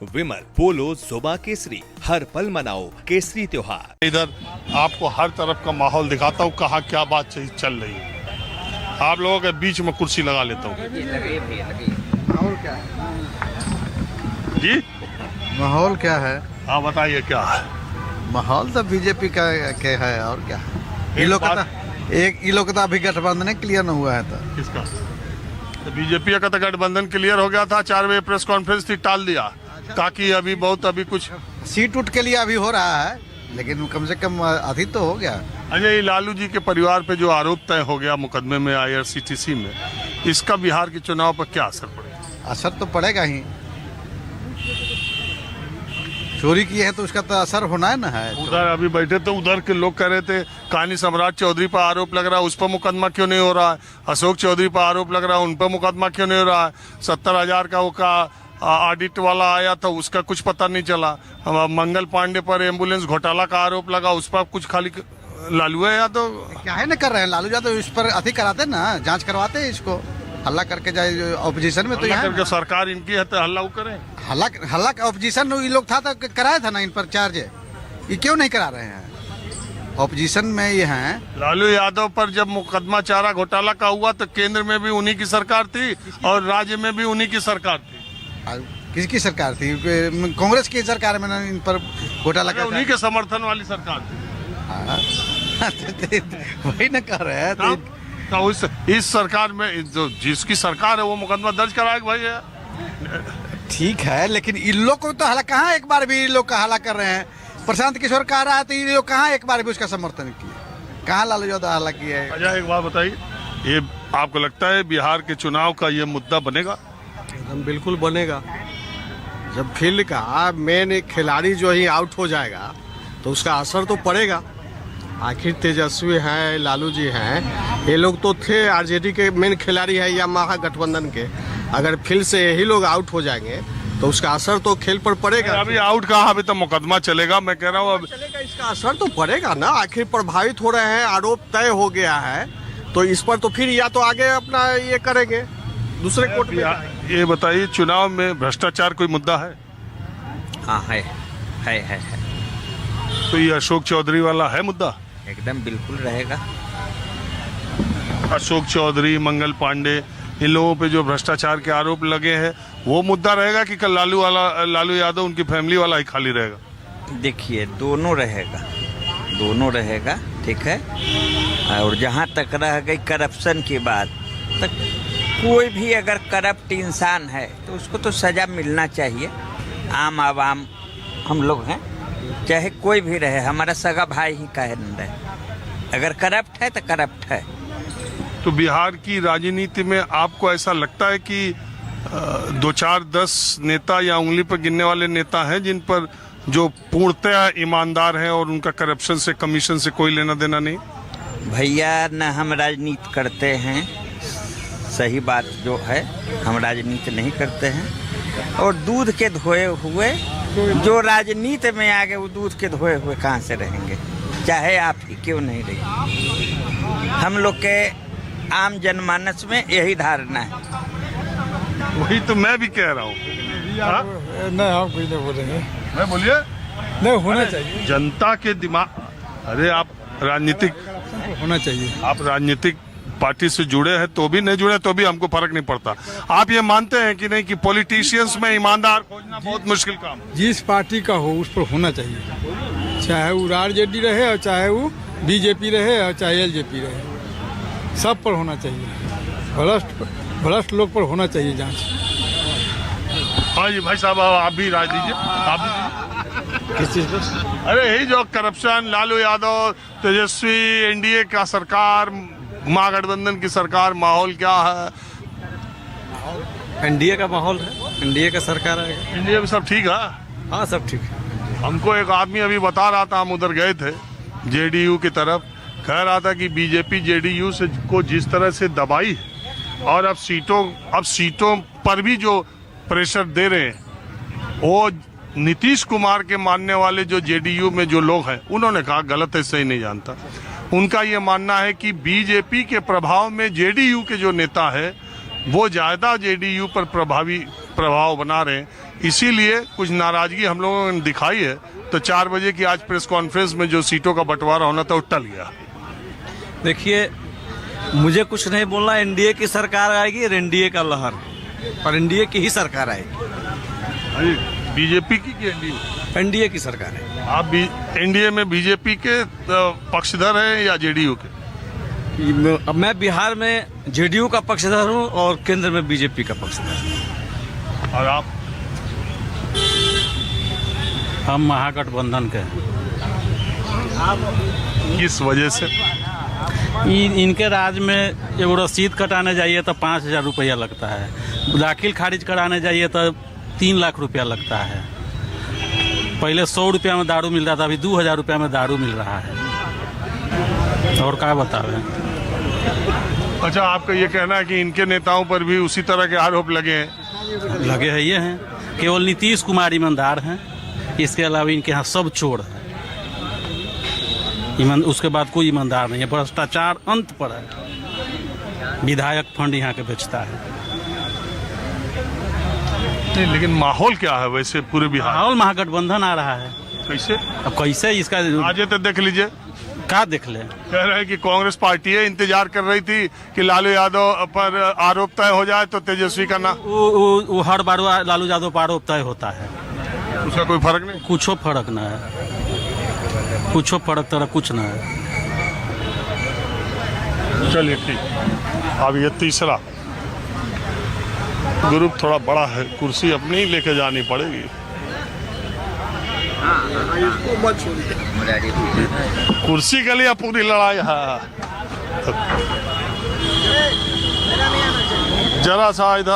विमल, पोलो, जोबा केसरी, हर पल मनाओ केसरी त्योहार। इधर आपको हर तरफ का माहौल दिखाता हूँ, कहाँ क्या बात चल रही है। आप लोगों के बीच में कुर्सी लगा लेता हूँ। माहौल क्या है? जी माहौल क्या है? हाँ बताइए क्या है। माहौल तो बीजेपी का के है और क्या। ये लोग तो अभी गठबंधन क्लियर न हुआ है तो किसका? तो बीजेपी का तो गठबंधन क्लियर हो गया था, 4 बजे प्रेस कॉन्फ्रेंस थी, टाल दिया ताकि अभी कुछ सीट उठ के लिए अभी हो रहा है, लेकिन कम से कम अभी तो हो गया। अजय लालू जी के परिवार पे जो आरोप तय हो गया मुकदमे में IRCTC में, इसका बिहार के चुनाव पर क्या असर पड़ेगा? असर तो पड़ेगा ही। चोरी की है तो उसका तो असर होना है ना है। उधर अभी बैठे तो उधर के लोग कह रहे थे कहानी सम्राट चौधरी पर आरोप लग रहा है, उस पर मुकदमा क्यों नहीं हो रहा है। अशोक चौधरी पर आरोप लग रहा है, उन पर मुकदमा क्यों नहीं हो रहा है। 70,000 का वो का ऑडिट वाला आया था, उसका कुछ पता नहीं चला। मंगल पांडे पर एम्बुलेंस घोटाला का आरोप लगा, उस पर कुछ खाली लालू है या तो क्या है ना कर रहे हैं लालू यादव, इस पर अति कराते ना, जांच करवाते हैं इसको। हल्ला करके जाए ऑपोजिशन में तो यहाँ सरकार इनकी है तो हल्ला करें। हल्ला ऑपोजिशन ये लोग था तो कराया था ना इन पर चार्ज। ये क्यों नहीं करा रहे हैं? ऑपोजिशन में ये हैं। लालू यादव पर जब मुकदमा चारा घोटाला का हुआ तो केंद्र में भी उन्हीं की सरकार थी और राज्य में भी उन्हीं की सरकार थी। किसकी सरकार थी? कांग्रेस की सरकार में ना इन पर घोटाला का उन्हीं के समर्थन वाली सरकार थी। वही न कर रहे हैं तो इस सरकार में जो जिसकी सरकार है वो मुकदमा दर्ज कराएगा भाई। ठीक है, लेकिन इन लोग को तो हल्ला कहाँ एक बार भी लोग का हल्ला कर रहे हैं। प्रशांत किशोर कह रहा है तो ये लोग कहाँ एक बार भी उसका समर्थन किए? कहाँ लालू यादव हल्ला किया है? अच्छा एक बात बताइए, ये आपको लगता है बिहार के चुनाव का ये मुद्दा बनेगा? एकदम बिल्कुल बनेगा। जब फील्ड का मेन खिलाड़ी जो ही आउट हो जाएगा तो उसका असर तो पड़ेगा। आखिर तेजस्वी हैं, लालू जी हैं, ये लोग तो थे आरजेडी के मेन खिलाड़ी हैं या महागठबंधन के। अगर फील्ड से यही लोग आउट हो जाएंगे तो उसका असर तो खेल पर पड़ेगा। अभी आउट कहा, अभी तो मुकदमा चलेगा। मैं कह रहा हूँ अब चलेगा, इसका असर तो पड़ेगा ना। आखिर प्रभावित हो रहे हैं, आरोप तय हो गया है तो इस पर तो फिर या तो आगे अपना ये करेंगे दूसरे कोर्ट में। ये बताइए चुनाव में भ्रष्टाचार कोई मुद्दा है? हाँ है। तो ये अशोक चौधरी वाला है मुद्दा? एकदम बिल्कुल रहेगा। अशोक चौधरी, मंगल पांडे, इन लोगों पे जो भ्रष्टाचार के आरोप लगे हैं वो मुद्दा रहेगा कि कल लालू यादव उनकी फैमिली वाला ही खाली रहेगा? देखिए दोनों रहेगा ठीक है। और जहाँ तक रह गई करप्शन की बात, तक कोई भी अगर करप्ट इंसान है तो उसको तो सजा मिलना चाहिए। आम आवाम हम लोग हैं, चाहे कोई भी रहे, हमारा सगा भाई ही काहे न रहे। अगर करप्ट है तो करप्ट है। तो बिहार की राजनीति में आपको ऐसा लगता है कि 2-4-10 नेता या उंगली पर गिनने वाले नेता हैं जिन पर जो पूर्णतः ईमानदार हैं और उनका करप्शन से, कमीशन से कोई लेना देना नहीं? भैया न हम राजनीति करते हैं, सही बात जो है, हम राजनीति नहीं करते हैं। और दूध के धोए हुए जो राजनीति में आ गए वो दूध के धोए हुए कहाँ से रहेंगे, चाहे आप ही क्यों नहीं रहिए। हम लोग के आम जनमानस में यही धारणा है। वही तो मैं भी कह रहा हूँ। नहीं हम कुछ नहीं बोलेंगे। मैं बोलिए नहीं होना चाहिए, जनता के दिमाग। अरे आप राजनीतिक होना चाहिए। आप राजनीतिक पार्टी से जुड़े हैं तो भी, नहीं जुड़े तो भी हमको फर्क नहीं पड़ता। आप ये मानते हैं कि नहीं कि पॉलिटिशियंस में ईमानदार खोजना बहुत मुश्किल काम? जिस पार्टी का हो उस पर होना चाहिए, चाहे वो आरजेडी रहे और चाहे वो बीजेपी रहे और चाहे LJP रहे, सब पर होना चाहिए। भ्रष्ट लोग पर होना चाहिए जांच। हाँ जी भाई साहब, आप भी राय दीजिए। आप भी दीजिए। किस चीज़ पर? अरे यही जो करप्शन, लालू यादव, तेजस्वी, NDA का सरकार, महागठबंधन की सरकार, माहौल क्या है? NDA का माहौल है, NDA का सरकार आएगा। इंडिया में सब ठीक है? हाँ सब ठीक है। हमको एक आदमी अभी बता रहा था, हम उधर गए थे JDU की तरफ, कह रहा था कि बीजेपी JDU से को जिस तरह से दबाई है और अब सीटों पर भी जो प्रेशर दे रहे हैं, वो नीतीश कुमार के मानने वाले जो JDU में जो लोग हैं उन्होंने कहा गलत है, सही नहीं जानता। उनका ये मानना है कि बीजेपी के प्रभाव में JDU के जो नेता है वो ज़्यादा JDU पर प्रभाव बना रहे हैं, इसीलिए कुछ नाराजगी हम लोगों ने दिखाई है। तो 4 बजे की आज प्रेस कॉन्फ्रेंस में जो सीटों का बंटवारा होना था वो टल गया। देखिए, मुझे कुछ नहीं बोलना। एनडीए की सरकार आएगी और एनडीए का लहर, और एनडीए की ही सरकार आएगी। बीजेपी की एनडीए? एनडीए की सरकार है। आप भी एनडीए में बीजेपी के पक्षधर हैं या जेडीयू के? अब मैं बिहार में जेडीयू का पक्षधर हूँ और केंद्र में बीजेपी का पक्षधर हूँ। और आप? हम महागठबंधन के। किस वजह से? इनके राज्य में एगो रसीद कटाने जाइए तो 5,000 रुपया लगता है, दाखिल खारिज कराने जाइए तो 3 लाख रुपया लगता है। पहले 100 रुपया में दारू मिल रहा था, अभी 2,000 रुपया में दारू मिल रहा है। और क्या बतावे। अच्छा, आपका ये कहना है कि इनके नेताओं पर भी उसी तरह के आरोप लगे हैं? लगे है ये हैं, केवल नीतीश कुमार ईमानदार हैं, इसके अलावा इनके यहाँ सब चोर हैं। उसके बाद कोई ईमानदार नहीं है। भ्रष्टाचार अंत पर है। विधायक फंड यहाँ के बेचता है। नहीं, लेकिन माहौल क्या है वैसे पूरे बिहार? माहौल महागठबंधन आ रहा है। कैसे? अब कैसे इसका आज तो देख लीजिए, क्या देख ले। कह रहे हैं कि कांग्रेस पार्टी है इंतजार कर रही थी कि लालू यादव पर आरोप तय हो जाए तो तेजस्वी का नाम। वो हर बार लालू यादव पर आरोप तय होता है। उसका कोई फर्क नहीं? कुछो फर्क ना है, कुछो फर्क तरह कुछ ना है। चलिए ठीक। अब ये तीसरा ग्रुप थोड़ा बड़ा है, कुर्सी अपनी लेके जानी पड़ेगी। कुर्सी के लिए पूरी लड़ाई है। जरा सा इधर